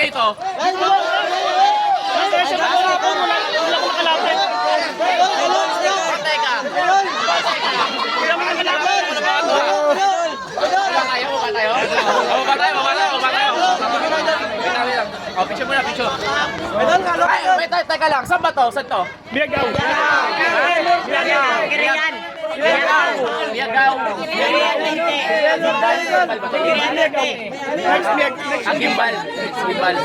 ibibigay ito? Oh, picture muna, picture. Ay, teka lang. Saan ba to? Saan to? Biagaw. Kiriyan. Biagaw. Ang gimbal. Gimbal.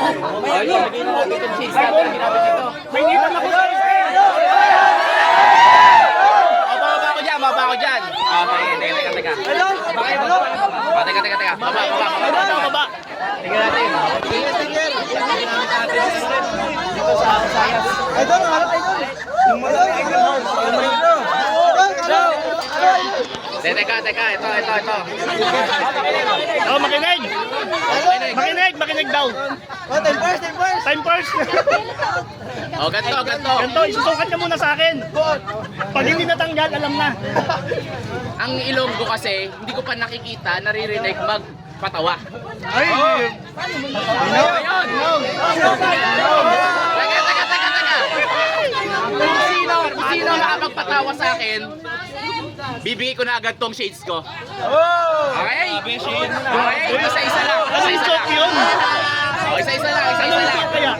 Ay, lagay na natin itong cheese. Ginamit dito. May ngitan ako. Mababa ko dyan, mababa ko dyan. Okay, teka. Teka. Baba. Tingnan natin. Dito sa Sayas. Idol, harap idol. Yung malaki idol. Teka. Ito. Oh, makinig daw. Oh, time first. Time first. Oh, ganito. Ganito, isusukat ka muna sa akin. Pag hindi natanggal, alam na. Ang ilong ko kasi, hindi ko pa nakikita, naririnig magpatawa. Ay, Ayun! Teka. Kung sino nakapagpatawa sa akin, bibigay ko na agad tong shades ko. Okay? Isa-isa lang. anong joke yun? Oh, isa-isa lang. Anong joke kaya?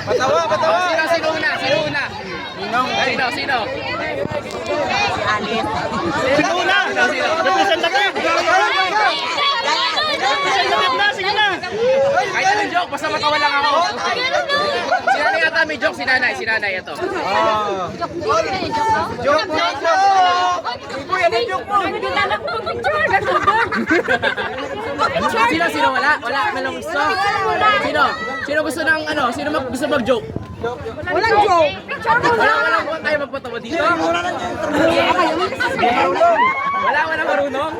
Patawa. Sino una? Sino? Sino na? Representative. Representative na, sige na. Kahit anong joke, basta matawa lang ako. Si nanay yata may joke, si nanay ito. Joke. Uy, ano yung joke mo? Sino wala? Wala kami lang gusto. Sino gusto ng ano? Sino gusto mag-joke? Walang joke. Walang buwan tayo magpatawa dito. Wala marunong.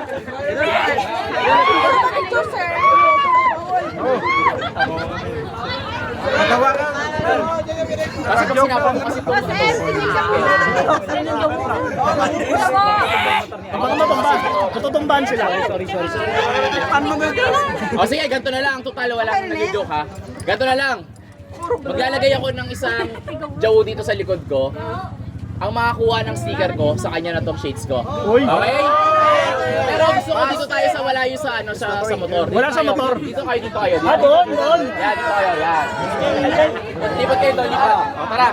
Patawa ka. Kasi kung sinapa mo kasi ito. Tututumbahan sila. O sige, ganito na lang. Total, wala akong nag-joke ha. Ganito na lang. Maglalagay ako ng isang jawo dito sa likod ko. Ang makakuha ng sticker ko, sa kanya na tong shades ko. Okay? Pero gusto ko dito tayo sa malayo sa motor. Wala sa motor. Dito kayo. Doon. Yan, dito kayo, yan. Lipat kayo doon, lipat. O, tara.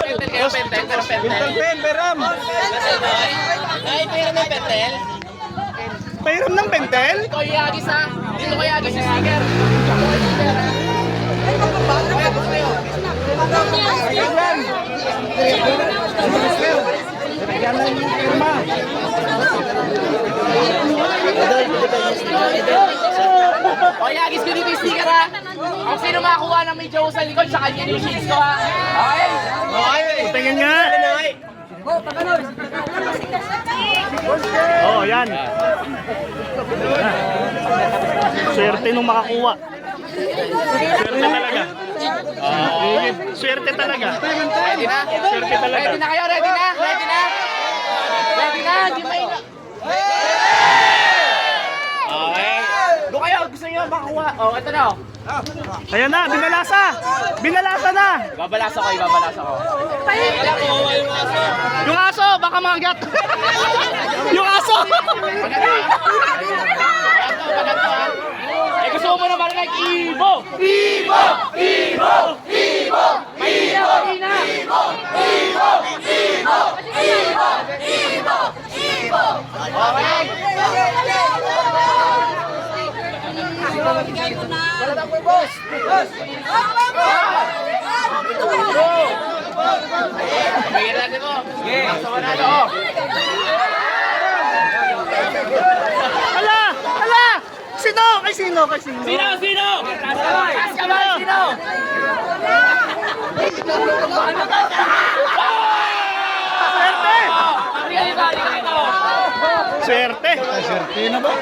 Pentel kayo, pentel. Pen, Beram. Ay, pera ng pentel. Pairam ng pentel? Dito kayo agis ha. Dito kayo agis yung sticker. O, agis ko dito yung sticker ha. Kung sino makakuha ng may jaw sa likod, sa kanya yung sheets ko ha. Okay? Tingin nga. Oh, yan. Swerte nung makakuha. Swerte talaga. Swerte talaga. Ready na? Swerte talaga. Ready na kayo? Ready na? Hindi maingat. Okay. Doon kayo, gusto nyo makakuha. Oh, ito na oh. Ayan na, binalasa na. Babalasa ko. Yung aso, baka magat. Yung aso. Paganto ha. Eh gusto mo naman like Ibo. Okay. Wala na po boss. Bigyan natin mo. Sama na ito. Ala! Sino? Kay sino? Sino? Taas kamay, sino? Swerte! Swerte na ba?